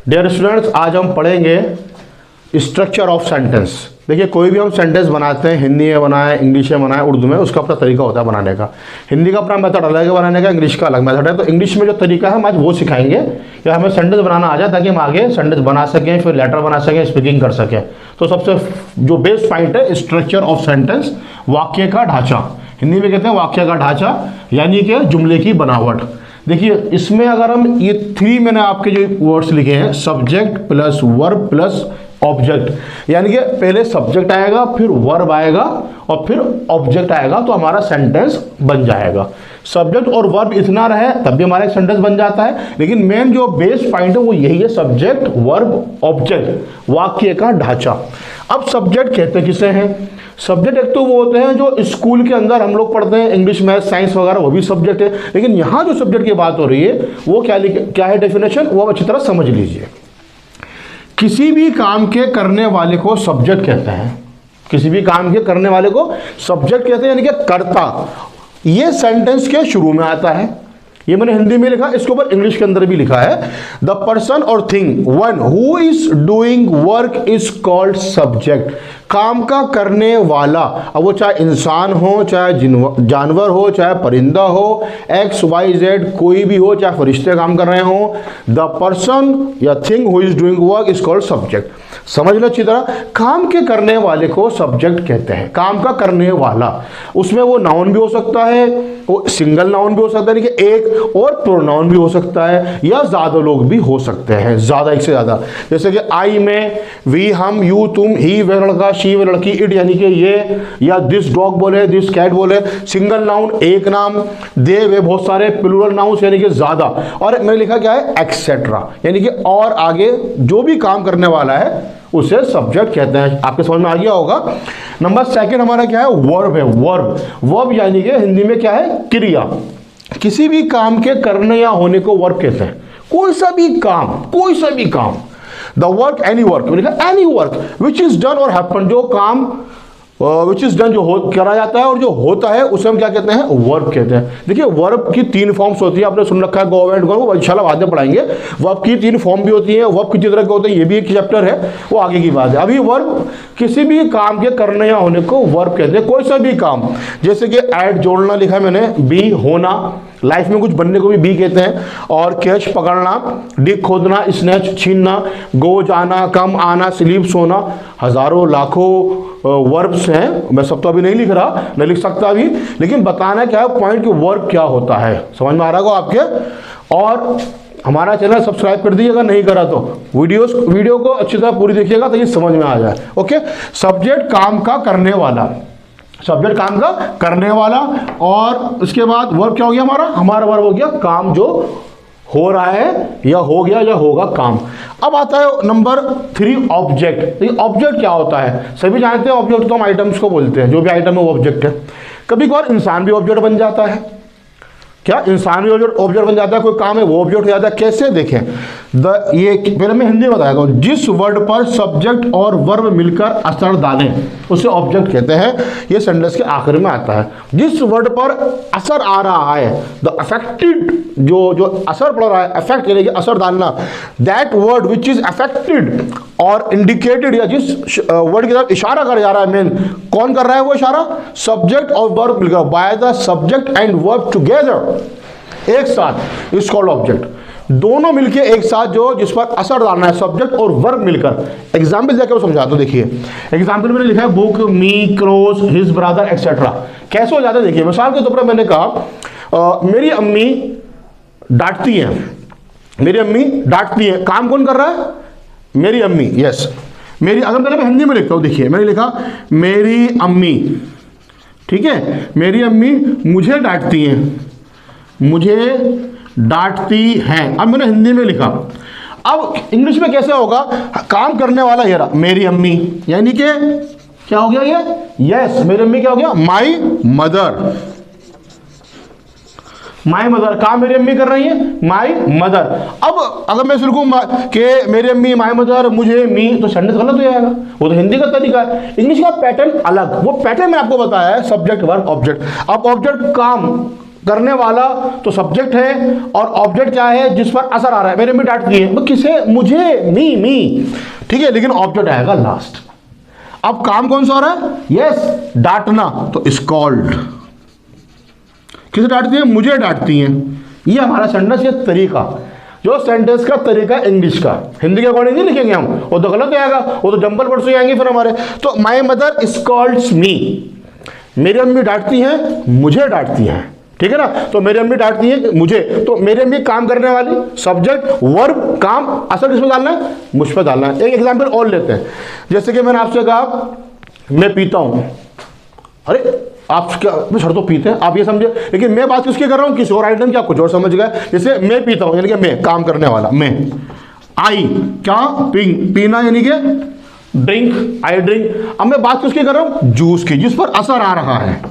Dear students, आज हम पढ़ेंगे स्ट्रक्चर ऑफ सेंटेंस। देखिए, कोई भी हम सेंटेंस बनाते हैं, हिंदी में बनाए, इंग्लिश में बनाए, उर्दू में, उसका अपना तरीका होता है बनाने का। हिंदी का अपना मेथड अलग है बनाने का, इंग्लिश का अलग मेथड है। तो इंग्लिश में जो तरीका है हम आज वो सिखाएंगे कि हमें सेंटेंस बनाना आ जाए, ताकि हम आगे सेंटेंस बना सकें, फिर लेटर बना सकें, स्पीकिंग कर सकें। तो सबसे जो बेस्ट पॉइंट है स्ट्रक्चर ऑफ सेंटेंस, वाक्य का ढांचा। हिंदी में कहते हैं वाक्य का ढांचा, यानी कि जुमले की बनावट। देखिए, इसमें अगर हम ये 3 मैंने आपके जो वर्ड्स लिखे हैं, subject plus verb plus object, यानी कि पहले सब्जेक्ट आएगा, फिर वर्ब आएगा और फिर ऑब्जेक्ट आएगा, तो हमारा सेंटेंस बन जाएगा। सब्जेक्ट और वर्ब इतना रहे तब भी हमारा एक सेंटेंस बन जाता है, लेकिन मेन जो बेस पॉइंट है वो यही है, सब्जेक्ट वर्ब ऑब्जेक्ट, वाक्य का ढांचा। अब सब्जेक्ट कहते किसे हैं? सब्जेक्ट एक तो वो होते हैं जो स्कूल के अंदर हम लोग पढ़ते हैं, इंग्लिश मैथ साइंस वगैरह, वो भी सब्जेक्ट है। लेकिन यहाँ जो सब्जेक्ट की बात हो रही है वो क्या है डेफिनेशन, वो अच्छी तरह समझ लीजिए। किसी भी काम के करने वाले को सब्जेक्ट कहते हैं। किसी भी काम के करने वाले को सब्जेक्ट कहते हैं, यानी कि कर्ता। ये सेंटेंस के शुरू में आता है। ये मैंने हिंदी में लिखा, इसके ऊपर इंग्लिश के अंदर भी लिखा है। द पर्सन और thing one who is doing work is called subject. काम का करने वाला, अब वो चाहे इंसान हो, चाहे जानवर हो, चाहे परिंदा हो, एक्स वाई जेड कोई भी हो, चाहे फरिश्ते काम कर रहे हो, द पर्सन या thing who is doing work is called subject. समझ लो अच्छी तरह, काम के करने वाले को सब्जेक्ट कहते हैं। काम का करने वाला, उसमें वो नाउन भी हो सकता है, वो सिंगल नाउन भी हो सकता है, यानी कि एक, और प्रोनाउन भी हो सकता है, या ज्यादा लोग भी हो सकते हैं, ज्यादा, एक से ज्यादा। जैसे कि आई में वी, हम, यू, तुम, ही वह लड़का, शी वह लड़की, इट यानी कि ये, या दिस डॉग बोले, दिस कैट बोले, सिंगल नाउन एक नाम, दे वे बहुत सारे, प्लूरल नाउन यानी कि ज्यादा, और मैंने लिखा क्या है एक्सेट्रा, यानी कि और आगे जो भी काम करने वाला है उसे सब्जेक्ट कहते हैं। आपके समझ में आ गया होगा। नंबर 2 हमारा क्या है, वर्ब है। वर्ब, वर्ब यानी कि हिंदी में क्या है, क्रिया। किसी भी काम के करने या होने को वर्ब कहते हैं। कोई सा भी काम, कोई सा भी काम। The work, any work, any work which is done और हैपन, जो काम विच इज डन, जो करा जाता है और जो होता है, उसे हम क्या कहते हैं, वर्ब कहते हैं। देखिए, वर्ब की 3 फॉर्म्स होती है, आपने सुन रखा है, गो एंड गो, वो इंशाल्लाह बाद में पढ़ाएंगे। वर्ब की 3 फॉर्म भी होती है, वर्ब कितनी तरह के होते हैं ये भी एक चैप्टर है, वो आगे की बात है। अभी वर्ब किसी भी काम के करने या होने को वर्ब कहते हैं, कोई सा भी काम। जैसे कि ऐड, जोड़ना लिखा है मैंने, बी, होना, लाइफ में कुछ बनने को भी बी कहते हैं, और कैच, पकड़ना, डिग, खोदना, स्नैच, छीनना, गो, जाना, कम, आना, स्लीप, सोना। हजारों लाखों वर्ब्स हैं, मैं सब तो अभी नहीं लिख रहा, नहीं लिख सकता अभी, लेकिन बताना क्या है पॉइंट कि वर्ब क्या होता है। समझ में आ रहा होगा आपके। और हमारा चैनल सब्सक्राइब कर दीजिएगा, नहीं करा तो वीडियो को अच्छी तरह पूरी देखिएगा ताकि समझ में आ जाए। ओके, सब्जेक्ट काम का करने वाला, सब्जेक्ट काम का करने वाला, और उसके बाद वर्ब क्या हो गया हमारा वर्ब हो गया काम जो हो रहा है, या हो गया, या होगा काम। अब आता है नंबर 3, ऑब्जेक्ट। ऑब्जेक्ट क्या होता है? सभी जानते हैं ऑब्जेक्ट तो हम आइटम्स को बोलते हैं, जो भी आइटम है वो ऑब्जेक्ट है। कभी कभार इंसान भी ऑब्जेक्ट बन जाता है। क्या इंसान भी ऑब्जेक्ट बन जाता है? कोई काम है वो ऑब्जेक्ट हो जाता है। कैसे देखें, ये पहले मैं हिंदी में बताया हूँ। जिस वर्ड पर सब्जेक्ट और वर्ब मिलकर असर डालें उसे ऑब्जेक्ट कहते हैं। ये सेंटेंस के आखिर में आता है। जिस वर्ड पर असर आ रहा है, द अफेक्टेड, जो असर पड़ रहा है, अफेक्ट यानी कि असर डालना, that word which is affected और इंडिकेटेड, या जिस वर्ड की तरफ इशारा कर जा रहा है, मेन कौन कर रहा है वो इशारा, सब्जेक्ट और वर्ब मिलकर, by the subject and verb together, एक साथ, इज कॉल्ड ऑब्जेक्ट। दोनों मिलके एक साथ जो जिस पर असर डालना है, सब्जेक्ट और वर्ब मिलकर। एग्जाम्पल देकर मैं समझाता हूं। देखिए, एग्जाम्पल मैंने लिखा है बुक, मी, क्रॉस, हिज ब्रदर, एक्सेट्रा। कैसे हो जाता है देखिए, मिसाल के तौर पर मैंने कहा मेरी अम्मी डांटती हैं, मेरी अम्मी डांटती है। काम कौन कर रहा है? मेरी अम्मी। यस, मेरी, अगर मैं हिंदी में लिखता हूं, देखिए मैंने लिखा मेरी अम्मी, ठीक है, मेरी अम्मी मुझे डांटती हैं, मुझे डांटती हैं। अब मैंने हिंदी में लिखा। अब इंग्लिश में कैसे होगा, काम करने वाला ये रहा, मेरी अम्मी, यानी कि क्या हो गया ये, यस, मेरी अम्मी क्या हो गया, माई मदर। माई मदर, काम मेरी अम्मी कर रही है, माई मदर। अब अगर मैं लिखूं कि मेरी अम्मी, माई मदर, मुझे, मी, तो सेंटेंस गलत हो जाएगा। वो तो हिंदी का तरीका है, इंग्लिश का पैटर्न अलग। वो पैटर्न मैंने आपको बताया है, सब्जेक्ट वर्ब ऑब्जेक्ट। अब ऑब्जेक्ट काम करने वाला तो सब्जेक्ट है, और ऑब्जेक्ट क्या है, जिस पर असर आ रहा है। मेरे में डांटती है, किसे, मुझे, मी, ठीक है, लेकिन ऑब्जेक्ट आएगा लास्ट। अब काम कौन सा हो रहा है, यस डांटना, तो स्कॉल्ड। किसे डांटती है, मुझे डांटती है। ये हमारा सेंटेंस के तरीका, जो सेंटेंस का तरीका इंग्लिश का, हिंदी के अकॉर्डिंग नहीं लिखेंगे हम, वो तो गलत आएगा, वो तो जंबल वर्ड से आएंगे फिर हमारे। तो माई मदर स्कॉल्ड्स मी, मेरी अम्मी डांटती हैं, मुझे डांटती हैं, ठीक है ना। तो मेरी अम्मी डांटती है मुझे, तो मेरी अम्मी काम करने वाली, सब्जेक्ट वर्ब काम, असर किस पे डालना है, मुझ पर डालना है। एक एग्जाम्पल और लेते हैं, जैसे कि मैंने आपसे कहा मैं पीता हूं, अरे आप क्या, मैं सर तो पीते हैं, आप ये समझे, लेकिन मैं बात किसकी कर रहा हूँ, किसी और आइटम क्या, कुछ और समझ गए। जैसे मैं पीता हूँ, यानी कि मैं काम करने वाला, मैं, आई क्या, पीना यानी कि ड्रिंक, आई ड्रिंक। अब मैं बात किसकी कर रहा हूँ, जूस की, जिस पर असर आ रहा है।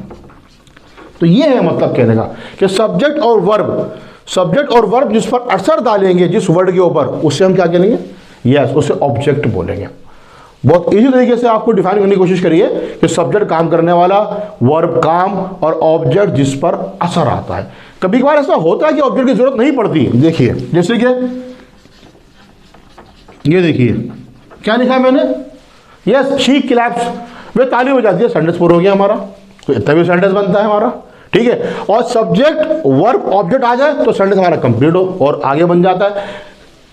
तो ये है मतलब कहने का कि सब्जेक्ट और वर्ब जिस पर असर डालेंगे, जिस वर्ड के ऊपर, उससे हम क्या करेंगे, यस उसे ऑब्जेक्ट बोलेंगे। बहुत इजी तरीके से आपको डिफाइन करने की कोशिश करिए कि सब्जेक्ट काम करने वाला, वर्ब काम, और ऑब्जेक्ट जिस पर असर आता है। कभी कभार ऐसा होता है कि ऑब्जेक्ट की जरूरत नहीं पड़ती। देखिए जैसे कि ये देखिए क्या लिखा है मैंने, यस शी क्लैप्स, वे ताली हो जाती है, सेंटेंस पूरा हो गया हमारा। तो इतना भी सेंटेंस बनता है हमारा, ठीक है। और सब्जेक्ट वर्ब ऑब्जेक्ट आ जाए तो सेंटेंस हमारा कंप्लीट हो और आगे बन जाता है।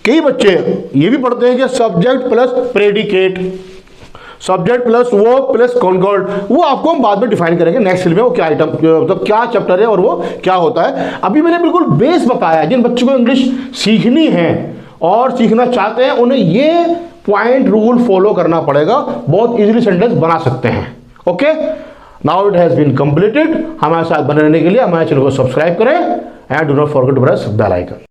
कई बच्चे ये भी पढ़ते हैं कि subject plus predicate, subject plus वो प्लस कॉन्कर्ड, वो आपको हम बाद में डिफाइन करेंगे नेक्स्ट सील में, वो क्या आइटम, मतलब क्या चैप्टर है और वो क्या होता है। अभी मैंने बिल्कुल बेस बताया है। जिन बच्चों को इंग्लिश सीखनी है और सीखना चाहते हैं, उन्हें ये पॉइंट रूल फॉलो करना पड़ेगा, बहुत इजीली सेंटेंस बना सकते हैं। Okay, now it has been completed. हमारे साथ बने रहने के लिए हमारे चैनल को सब्सक्राइब करें and do not forget to press bell icon.